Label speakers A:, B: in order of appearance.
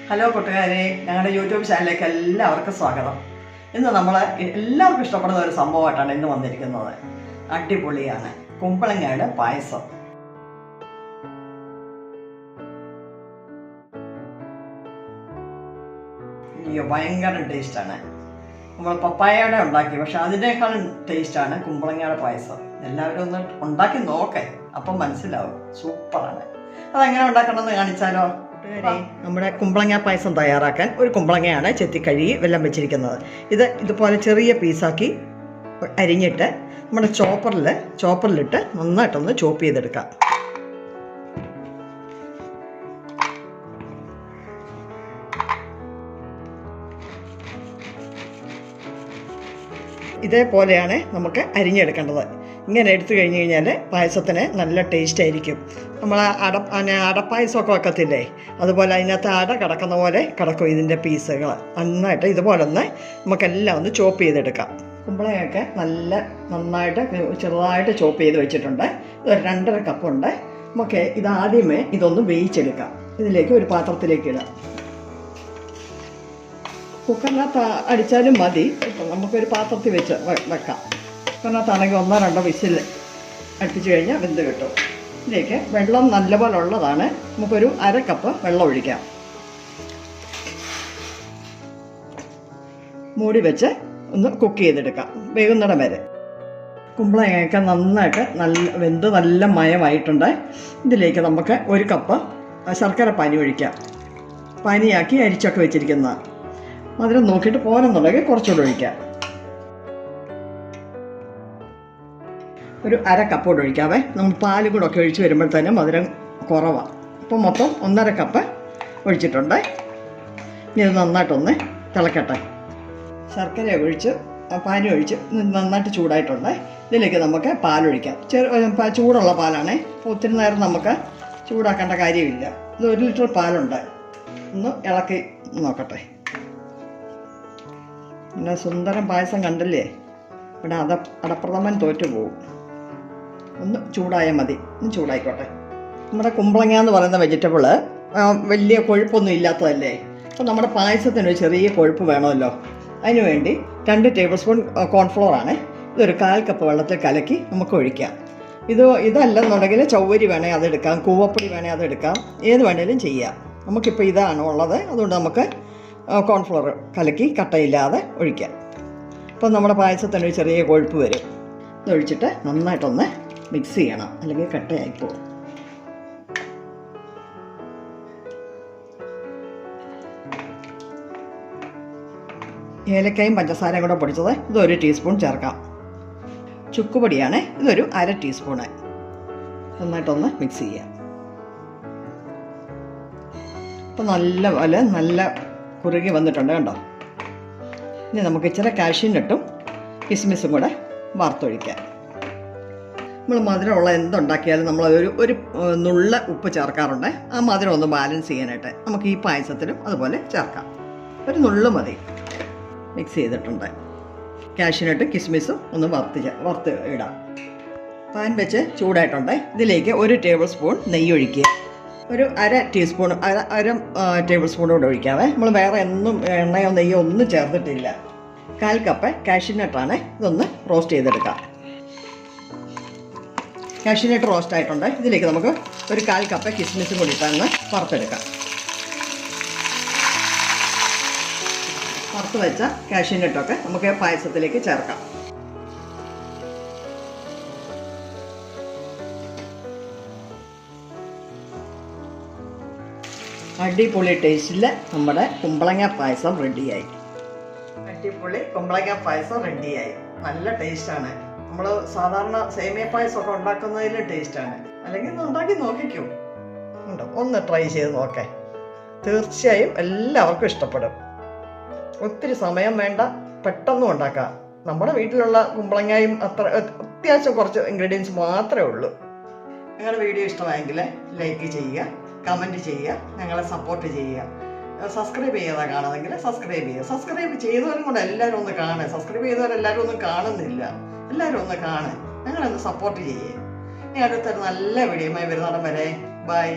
A: Hello കൂട്ടുകാരെ, ഞങ്ങളുടെ YouTube ചാനലിലേക്ക് എല്ലാവർക്കും സ്വാഗതം. ഇന്ന് നമ്മൾ എല്ലാവർക്കും ഇഷ്ടപ്പെടുന്ന ഒരു സംഭവമായിട്ടാണ് ഇന്ന് വന്നിരിക്കുന്നത്. അടിപൊളിയാണ് കുമ്പളങ്ങയുടെ പായസം. അയ്യോ, ഭയങ്കര ടേസ്റ്റാണ്. നമ്മൾ പപ്പായയുടെ ഉണ്ടാക്കി, പക്ഷെ അതിനേക്കാളും ടേസ്റ്റാണ് കുമ്പളങ്ങയുടെ പായസം. എല്ലാവരും ഒന്ന് ഉണ്ടാക്കി നോക്കേ, അപ്പം മനസ്സിലാവും. സൂപ്പറാണ്. അതെങ്ങനെ ഉണ്ടാക്കണമെന്ന് കാണിച്ചാലോ? നമ്മുടെ കുമ്പളങ്ങ പായസം തയ്യാറാക്കാൻ ഒരു കുമ്പളങ്ങയാണ് ചെത്തിക്കഴുകി വെള്ളം വെച്ചിരിക്കുന്നത്. ഇതുപോലെ ചെറിയ പീസാക്കി അരിഞ്ഞിട്ട് നമ്മുടെ ചോപ്പറിലിട്ട് നന്നായിട്ടൊന്ന് ചോപ്പ് ചെയ്തെടുക്കാം. ഇതേപോലെയാണ് നമുക്ക് അരിഞ്ഞെടുക്കേണ്ടത്. ഇങ്ങനെ എടുത്തു കഴിഞ്ഞ് കഴിഞ്ഞാൽ പായസത്തിന് നല്ല ടേസ്റ്റ് ആയിരിക്കും. നമ്മൾ അടപ്പായസമൊക്കെ വെക്കത്തില്ലേ, അതുപോലെ അതിനകത്ത് അട കിടക്കുന്ന പോലെ കിടക്കും ഇതിൻ്റെ പീസുകൾ. നന്നായിട്ട് ഇതുപോലെ ഒന്ന് നമുക്കെല്ലാം ഒന്ന് ചോപ്പ് ചെയ്തെടുക്കാം. കുമ്പളങ്ങയൊക്കെ നന്നായിട്ട് ചെറുതായിട്ട് ചോപ്പ് ചെയ്ത് വെച്ചിട്ടുണ്ട്. ഇതൊരു 2.5 കപ്പുണ്ട്. നമുക്ക് ഇതാദ്യമേ ഇതൊന്ന് വേവിച്ചെടുക്കാം. ഇതിലേക്ക് ഒരു പാത്രത്തിലേക്ക് ഇടാം. കുക്കറിനകത്ത് അടിച്ചാലും മതി, നമുക്കൊരു പാത്രത്തിൽ വെച്ച് വെക്കാം. കുക്കറിനകത്താണെങ്കിൽ 1-2 വിസിൽ അടുപ്പിച്ച് കഴിഞ്ഞാൽ വെന്ത് കിട്ടും. ഇതിലേക്ക് വെള്ളം നല്ലപോലെ ഉള്ളതാണ്. നമുക്കൊരു 1/2 കപ്പ് വെള്ളം ഒഴിക്കാം. മൂടി വെച്ച് ഒന്ന് കുക്ക് ചെയ്തെടുക്കാം വേകുന്നിടം വരെ. കുമ്പളങ്ങയൊക്കെ നന്നായിട്ട് വെന്ത് നല്ല മയമായിട്ടുണ്ട്. ഇതിലേക്ക് നമുക്ക് 1 കപ്പ് ശർക്കര പാനി ഒഴിക്കാം. പാനിയാക്കി അരിച്ചൊക്കെ വെച്ചിരിക്കുന്നതാണ്. മധുരം നോക്കിയിട്ട് പോരെന്നുണ്ടെങ്കിൽ കുറച്ചുകൂടെ ഒഴിക്കാം. ഒരു 1/2 കപ്പ് കൂടെ ഒഴിക്കാവേ. നമ്മൾ പാലും കൂടെ ഒക്കെ ഒഴിച്ച് വരുമ്പോഴത്തേനും മധുരം കുറവാണ്. അപ്പോൾ മൊത്തം 1.5 കപ്പ് ഒഴിച്ചിട്ടുണ്ട്. ഇനി ഇത് നന്നായിട്ടൊന്ന് തിളക്കട്ടെ. ശർക്കര ഒഴിച്ച് പാനി ഒഴിച്ച് നന്നായിട്ട് ചൂടായിട്ടുണ്ട്. ഇതിലേക്ക് നമുക്ക് പാലൊഴിക്കാം. ചൂടുള്ള പാലാണ്. ഒത്തിരി നേരം നമുക്ക് ചൂടാക്കേണ്ട കാര്യമില്ല. ഇത് 1 ലിറ്റർ പാലുണ്ട്. ഒന്ന് ഇളക്കി നോക്കട്ടെ. പിന്നെ സുന്ദരം പായസം കണ്ടില്ലേ? ഇവിടെ അടപ്രഥമൻ തോറ്റു പോകും. ഒന്ന് ചൂടായാൽ മതി. ഒന്ന് ചൂടായിക്കോട്ടെ. നമ്മുടെ കുമ്പളങ്ങ എന്ന് പറയുന്ന വെജിറ്റബിള് വലിയ കൊഴുപ്പൊന്നും ഇല്ലാത്തതല്ലേ. അപ്പോൾ നമ്മുടെ പായസത്തിന് ഒരു ചെറിയ കൊഴുപ്പ് വേണമല്ലോ. അതിനുവേണ്ടി 2 ടേബിൾ സ്പൂൺ കോൺഫ്ലോറാണ്. ഇതൊരു 1/4 കപ്പ് വെള്ളത്തിൽ കലക്കി നമുക്ക് ഒഴിക്കാം. ഇതല്ലെന്നുണ്ടെങ്കിൽ ചവ്വരി വേണേൽ അതെടുക്കാം, കൂവപ്പൊടി വേണേൽ അതെടുക്കാം, ഏത് വേണേലും ചെയ്യാം. നമുക്കിപ്പോൾ ഇതാണ് ഉള്ളത്. അതുകൊണ്ട് നമുക്ക് കോൺഫ്ലോർ കലക്കി കട്ടയില്ലാതെ ഒഴിക്കാം. അപ്പോൾ നമ്മുടെ പായസത്തിന് ഒരു ചെറിയ കൊഴുപ്പ് വരും. ഇതൊഴിച്ചിട്ട് നന്നായിട്ടൊന്ന് മിക്സ് ചെയ്യണം, അല്ലെങ്കിൽ കട്ടയായിപ്പോവും. ഏലക്കായും പഞ്ചസാരയും കൂടെ പൊടിച്ചത് ഇതൊരു ടീസ്പൂൺ ചേർക്കാം. ചുക്കുപൊടിയാണ്, ഇതൊരു 1/2 ടീസ്പൂണ്. നന്നായിട്ടൊന്ന് മിക്സ് ചെയ്യാം. അപ്പോൾ നല്ല കുറുകി വന്നിട്ടുണ്ട് കണ്ടോ. ഇനി നമുക്ക് ഇച്ചിരി കാഷ്യൂനട്ടും കിസ്മിസും കൂടെ വറുത്തൊഴിക്കാം. നമ്മൾ മധുരമുള്ള എന്തുണ്ടാക്കിയാലും നമ്മൾ ഒരു നുള്ള ഉപ്പ് ചേർക്കാറുണ്ട്. ആ മധുരം ഒന്ന് ബാലൻസ് ചെയ്യാനായിട്ട് നമുക്ക് ഈ പായസത്തിലും അതുപോലെ ചേർക്കാം. ഒരു നുള്ളു മതി. മിക്സ് ചെയ്തിട്ടുണ്ട്. കാഷ്യൂനട്ടും കിസ്മിസും ഒന്ന് വറുത്ത് ഇടാം. പാൻ വെച്ച് ചൂടായിട്ടുണ്ട്. ഇതിലേക്ക് 1 ടേബിൾ സ്പൂൺ നെയ്യ് ഒഴിക്കുക. ഒരു 1/2 ടീസ്പൂൺ ടേബിൾ സ്പൂൺ കൂടെ ഒഴിക്കാവേ. നമ്മൾ വേറെ എണ്ണയോ നെയ്യോ ഒന്നും ചേർത്തിട്ടില്ല. 1/4 കപ്പ് കാഷ്യൂനട്ടാണ്. ഇതൊന്ന് റോസ്റ്റ് ചെയ്തെടുക്കാം. കാഷ്യൂനട്ട് റോസ്റ്റ് ആയിട്ടുണ്ട്. ഇതിലേക്ക് നമുക്ക് ഒരു 1/4 കപ്പ് കിസ്മിസും കൂടി ഇട്ടൊന്ന് വറുത്തെടുക്കാം. വറുത്ത് വെച്ച കാഷ്യൂനട്ടൊക്കെ നമുക്ക് പായസത്തിലേക്ക് ചേർക്കാം. അടിപൊളി ടേസ്റ്റിൽ നമ്മുടെ കുമ്പളങ്ങ പായസം റെഡിയായി. നല്ല ടേസ്റ്റാണ്. നമ്മൾ സാധാരണ സേമിയ പായസമൊക്കെ ഉണ്ടാക്കുന്നതിലും ടേസ്റ്റാണ്. അല്ലെങ്കിൽ ഒന്ന് ഉണ്ടാക്കി നോക്കിക്കോ. ഒന്ന് ട്രൈ ചെയ്ത് നോക്കേ. തീർച്ചയായും എല്ലാവർക്കും ഇഷ്ടപ്പെടും. ഒത്തിരി സമയം വേണ്ട, പെട്ടെന്നും ഉണ്ടാക്കാം. നമ്മുടെ വീട്ടിലുള്ള കുമ്പളങ്ങയും അത്യാവശ്യം കുറച്ച് ഇൻഗ്രീഡിയൻസ് മാത്രമേ ഉള്ളൂ. നിങ്ങളുടെ വീഡിയോ ഇഷ്ടമായെങ്കിൽ ലൈക്ക് ചെയ്യുക, കമൻറ്റ് ചെയ്യുക, ഞങ്ങളെ സപ്പോർട്ട് ചെയ്യുക. സബ്സ്ക്രൈബ് ചെയ്യാതെ കാണുമെങ്കിൽ സബ്സ്ക്രൈബ് ചെയ്യുക. സബ്സ്ക്രൈബ് ചെയ്തവരും കൂടെ എല്ലാവരും ഒന്ന് കാണുക. സബ്സ്ക്രൈബ് ചെയ്തവരെല്ലാവരും ഒന്നും കാണുന്നില്ല. എല്ലാവരും ഒന്ന് കാണുക. ഞങ്ങളൊന്ന് സപ്പോർട്ട് ചെയ്യുക. ഇനി അടുത്തൊരു നല്ല വീഡിയോയുമായി വരുന്നിടം വരെ ബൈ.